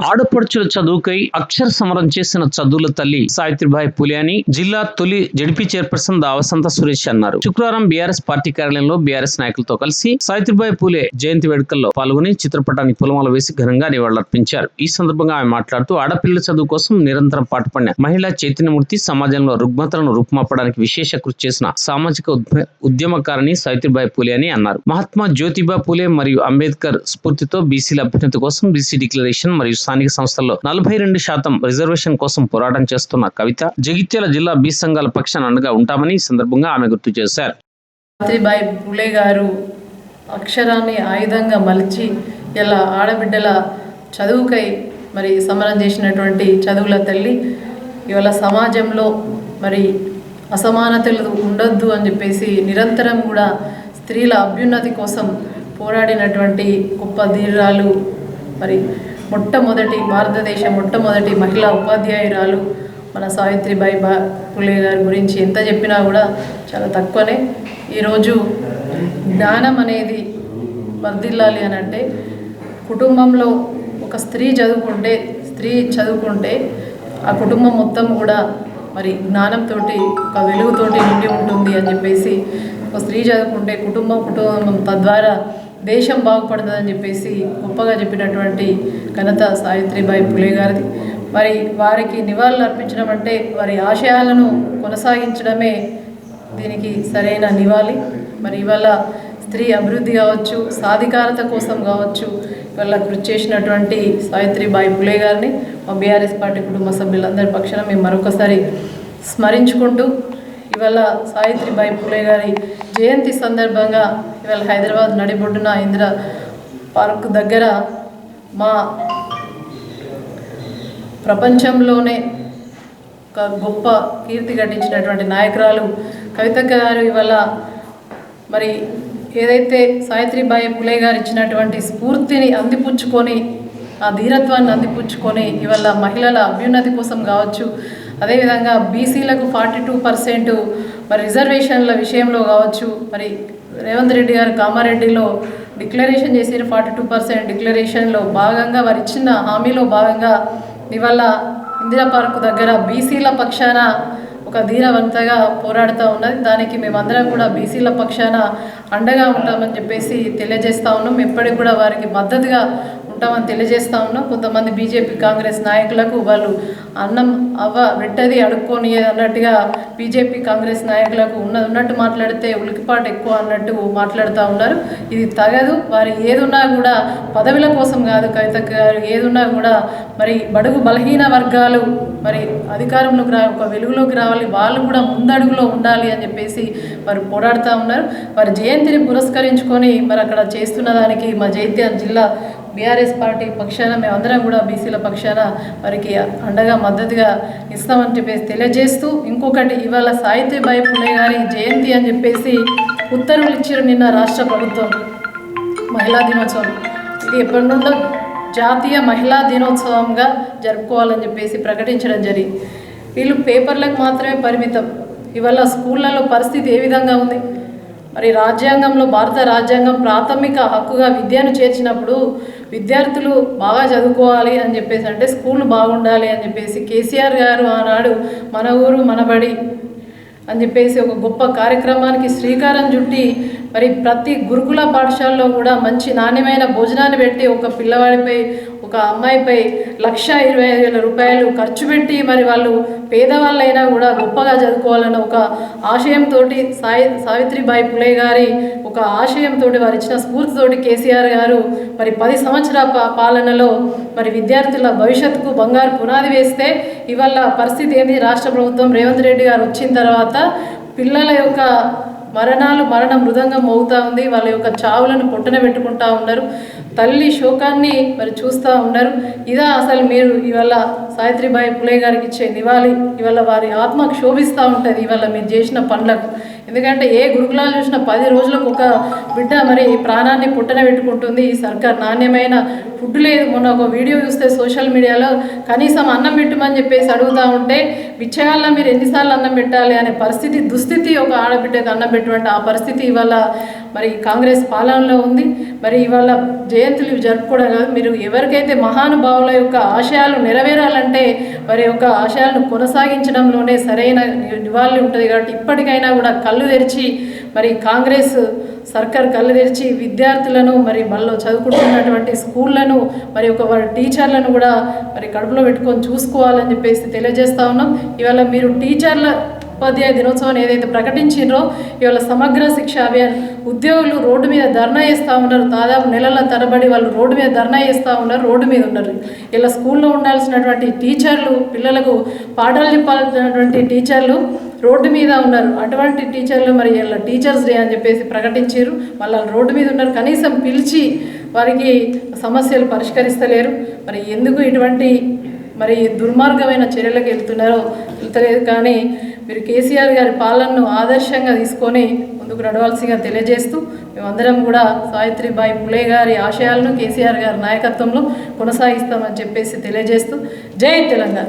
ఆడపడుచుల చదువుకై అక్షర సమరం చేసిన చదువుల తల్లి సావిత్రిబాయి పూలే అని జిల్లా తొలి జడ్పీ చైర్పర్సన్ వసంత సురేష్ అన్నారు. శుక్రవారం బీఆర్ఎస్ పార్టీ కార్యాలయంలో బీఆర్ఎస్ నాయకులతో కలిసి సావిత్రిబాయి పూలే జయంతి వేడుకల్లో పాల్గొని చిత్రపటానికి పూలమాల వేసి ఘనంగా నివాళులర్పించారు. ఈ సందర్భంగా ఆమె మాట్లాడుతూ ఆడపిల్లల చదువు కోసం నిరంతరం పాటుపడిన మహిళా చైతన్యమూర్తి, సమాజంలో రుగ్మతలను రూపుమాపడానికి విశేష కృషి చేసిన సామాజిక ఉద్యమకారిణి సావిత్రిబాయి పూలే అని అన్నారు. మహాత్మా జ్యోతిబా పూలే మరియు అంబేద్కర్ స్ఫూర్తితో బీసీల అభ్యున్నతి కోసం బీసీ డిక్లరేషన్ మరియు స్థానిక సంస్థల్లో 42% రిజర్వేషన్ కోసం పోరాటం చేస్తున్న కవిత, జగిత్యాల జిల్లా బీ సంఘాల పక్షాన అండగా ఉంటామని ఈ సందర్భంగా ఆమె గుర్తు చేశారు. సావిత్రిబాయి పూలే గారు అక్షరాన్ని ఆయుధంగా మలిచి ఇలా ఆడబిడ్డల చదువుకై మరి సమరం చేసినటువంటి చదువుల తల్లి. ఇవాళ సమాజంలో మరి అసమానతలు ఉండొద్దు అని చెప్పేసి నిరంతరం కూడా స్త్రీల అభ్యున్నతి కోసం పోరాడినటువంటి గొప్ప ధీరాలు. మరి భారతదేశ మొట్టమొదటి మహిళా ఉపాధ్యాయురాలు మన సావిత్రిబాయి పూలే గారి గురించి ఎంత చెప్పినా కూడా చాలా తక్కువనే. ఈరోజు జ్ఞానం అనేది వర్ధిల్లాలి అని అంటే కుటుంబంలో ఒక స్త్రీ చదువుకుంటే ఆ కుటుంబం మొత్తం కూడా మరి జ్ఞానంతో ఒక వెలుగుతోటి నిండి ఉంటుంది అని చెప్పేసి, ఒక స్త్రీ చదువుకుంటే కుటుంబం తద్వారా దేశం బాగుపడుతుందని చెప్పేసి గొప్పగా చెప్పినటువంటి ఘనత సావిత్రిబాయి పూలే గారిది. మరి వారికి నివాళులు అర్పించడం అంటే వారి ఆశయాలను కొనసాగించడమే దీనికి సరైన నివాళి. మరి ఇవాళ స్త్రీ అభివృద్ధి కావచ్చు, సాధికారత కోసం కావచ్చు, ఇవాళ కృషి చేసినటువంటి సావిత్రిబాయి పూలే గారిని మా బీఆర్ఎస్ పార్టీ కుటుంబ సభ్యులందరి పక్షాన మేము మరొకసారి స్మరించుకుంటూ, ఇవాళ సావిత్రిబాయి పూలే గారి జయంతి సందర్భంగా ఇవాళ హైదరాబాద్ నడిబొడ్డున ఇందిరా పార్క్ దగ్గర మా ప్రపంచంలోనే ఒక గొప్ప కీర్తి గడించినటువంటి నాయకురాలు కవిత గారు ఇవాళ మరి ఏదైతే సావిత్రిబాయి పూలే గారు ఇచ్చినటువంటి స్ఫూర్తిని అందిపుచ్చుకొని, ఆ ధీరత్వాన్ని అందిపుచ్చుకొని ఇవాళ మహిళల అభ్యున్నతి కోసం కావచ్చు, అదేవిధంగా బీసీలకు 42% మరి రిజర్వేషన్ల విషయంలో కావచ్చు, మరి రేవంత్ రెడ్డి గారు కామారెడ్డిలో డిక్లరేషన్ చేసిన 42% డిక్లరేషన్లో భాగంగా వారు ఇచ్చిన హామీలో భాగంగా ఇవాళ ఇందిరా పార్క్ దగ్గర బీసీల పక్షాన ఒక ధీరవంతగా పోరాడుతూ ఉన్నది. దానికి మేమందరం కూడా బీసీల పక్షాన అండగా ఉంటామని చెప్పేసి తెలియజేస్తూ ఉన్నాం. ఎప్పటికి కూడా వారికి మద్దతుగా ఉంటామని తెలియజేస్తూ ఉన్నాం. కొంతమంది బీజేపీ కాంగ్రెస్ నాయకులకు వాళ్ళు అన్నం వెట్టది అడుక్కొని అన్నట్టుగా బీజేపీ కాంగ్రెస్ నాయకులకు ఉన్నట్టు మాట్లాడితే ఉలికిపాటు ఎక్కువ అన్నట్టు మాట్లాడుతూ ఉన్నారు. ఇది తగదు. వారి ఏదున్నా కూడా పదవుల కోసం కాదు. కవిత గారు ఏదున్నా కూడా మరి బడుగు బలహీన వర్గాలు మరి అధికారంలోకి ఒక వెలుగులోకి రావాలి, వాళ్ళు కూడా ముందడుగులో ఉండాలి అని చెప్పేసి వారు పోరాడుతూ ఉన్నారు. వారి జయంతిని పురస్కరించుకొని మరి అక్కడ చేస్తున్న దానికి మా జగిత్యాల జిల్లా బీఆర్ఎస్ పార్టీ పక్షాన మేమందరం కూడా బీసీల పక్షాన వారికి అండగా మద్దతుగా ఇస్తామని చెప్పేసి తెలియజేస్తూ, ఇంకొకటి ఇవాళ సావిత్రిబాయి పూలే గారి జయంతి అని చెప్పేసి ఉత్తర్వులు ఇచ్చారు నిన్న రాష్ట్ర ప్రభుత్వం. మహిళా దినోత్సవం ఇది ఎప్పటి నుండో జాతీయ మహిళా దినోత్సవంగా జరుపుకోవాలని చెప్పేసి ప్రకటించడం జరిగింది. వీళ్ళు పేపర్లకు మాత్రమే పరిమితం. ఇవాళ స్కూళ్ళలో పరిస్థితి ఏ విధంగా ఉంది? మరి రాజ్యాంగంలో భారత రాజ్యాంగం ప్రాథమిక హక్కుగా విద్యను చేర్చినప్పుడు విద్యార్థులు బాగా చదువుకోవాలి అని చెప్పేసి, అంటే స్కూల్ బాగుండాలి అని చెప్పేసి కేసీఆర్ గారు ఆనాడు మన ఊరు మనబడి అని చెప్పేసి ఒక గొప్ప కార్యక్రమానికి శ్రీకారం చుట్టి మరి ప్రతి గురుకుల పాఠశాలలో కూడా మంచి నాణ్యమైన భోజనాన్ని పెట్టి ఒక పిల్లవాడిపై ఒక అమ్మాయిపై 1,25,000 రూపాయలు ఖర్చు పెట్టి మరి వాళ్ళు పేదవాళ్ళైనా కూడా గొప్పగా చదువుకోవాలన్న ఒక ఆశయంతో సావిత్రిబాయి పూలే గారి ఒక ఆశయంతో వారు ఇచ్చిన స్ఫూర్తితోటి కేసీఆర్ గారు మరి 10 సంవత్సరాల పాలనలో మరి విద్యార్థుల భవిష్యత్తుకు బంగారు పునాది వేస్తే ఇవాళ పరిస్థితి ఏంటి? రాష్ట్ర ప్రభుత్వం రేవంత్ రెడ్డి గారు వచ్చిన తర్వాత పిల్లల యొక్క మరణ మృదంగం మోగుతూ ఉంది. వాళ్ళ యొక్క చావులను పొట్టన పెట్టుకుంటూ ఉన్నారు. తల్లి శోకాన్ని మరి చూస్తూ ఉన్నారు. ఇదా అసలు మీరు ఇవాళ సావిత్రిబాయి పూలే గారికి ఇచ్చే నివాళి? ఇవాళ వారి ఆత్మ క్షోభిస్తూ ఉంటుంది ఇవాళ మీరు చేసిన పనులకు. ఎందుకంటే ఏ గురుకులాలు చూసినా 10 రోజులకు ఒక బిడ్డ మరి ప్రాణాన్ని పుట్టన పెట్టుకుంటుంది ఈ సర్కార్. నాణ్యమైన ఫుడ్ లేదు. మొన్న ఒక వీడియో చూస్తే సోషల్ మీడియాలో కనీసం అన్నం పెట్టమని చెప్పేసి అడుగుతూ ఉంటే బిచ్చగాళ్ళ మీరు ఎన్నిసార్లు అన్నం పెట్టాలి అనే పరిస్థితి, దుస్థితి ఒక ఆడబిడ్డకు అన్నం పెట్టమంటే ఆ పరిస్థితి ఇవాళ మరి కాంగ్రెస్ పాలనలో ఉంది. మరి ఇవాళ జయంతులు జరుపుకోవడం కాదు, మీరు ఎవరికైతే మహానుభావుల యొక్క ఆశయాలు నెరవేరాలంటే వారి యొక్క ఆశయాలను కొనసాగించడంలోనే సరైన నివాళి ఉంటుంది. కాబట్టి ఇప్పటికైనా కూడా కళ్ళు తెరిచి మరి కాంగ్రెస్ సర్కార్ కళ్ళు తెరిచి విద్యార్థులను మరి మళ్ళీ చదువుకుంటున్నటువంటి స్కూళ్ళను మరి ఒక వారి టీచర్లను కూడా మరి కడుపులో పెట్టుకొని చూసుకోవాలని చెప్పేసి తెలియజేస్తా ఉన్నాం. ఇవాళ మీరు టీచర్ల ఉపాధ్యాయ దినోత్సవాన్ని ఏదైతే ప్రకటించారో ఇవాళ సమగ్ర శిక్ష అభియాన్ ఉద్యోగులు రోడ్డు మీద ధర్నా చేస్తూ ఉన్నారు. దాదాపు నెలల తరబడి వాళ్ళు రోడ్డు మీద ధర్నా చేస్తూ ఉన్నారు, రోడ్డు మీద ఉన్నారు. ఇలా స్కూల్లో ఉండాల్సినటువంటి టీచర్లు, పిల్లలకు పాఠాలు చెప్పాల్సినటువంటి టీచర్లు రోడ్డు మీద ఉన్నారు. అటువంటి టీచర్లు మరి ఇలా టీచర్స్ డే అని చెప్పేసి ప్రకటించారు, మళ్ళీ రోడ్డు మీద ఉన్నారు. కనీసం పిలిచి వారికి సమస్యలు పరిష్కరిస్తలేరు. మరి ఎందుకు ఇటువంటి మరి దుర్మార్గమైన చర్యలకు వెళ్తలేదు. కానీ మీరు కేసీఆర్ గారి పాలనను ఆదర్శంగా తీసుకొని ముందుకు నడవాల్సిందిగా తెలియజేస్తూ మేమందరం కూడా సావిత్రిబాయి పులే గారి ఆశయాలను కేసీఆర్ గారి నాయకత్వంలో కొనసాగిస్తామని చెప్పేసి తెలియజేస్తూ జై తెలంగాణ.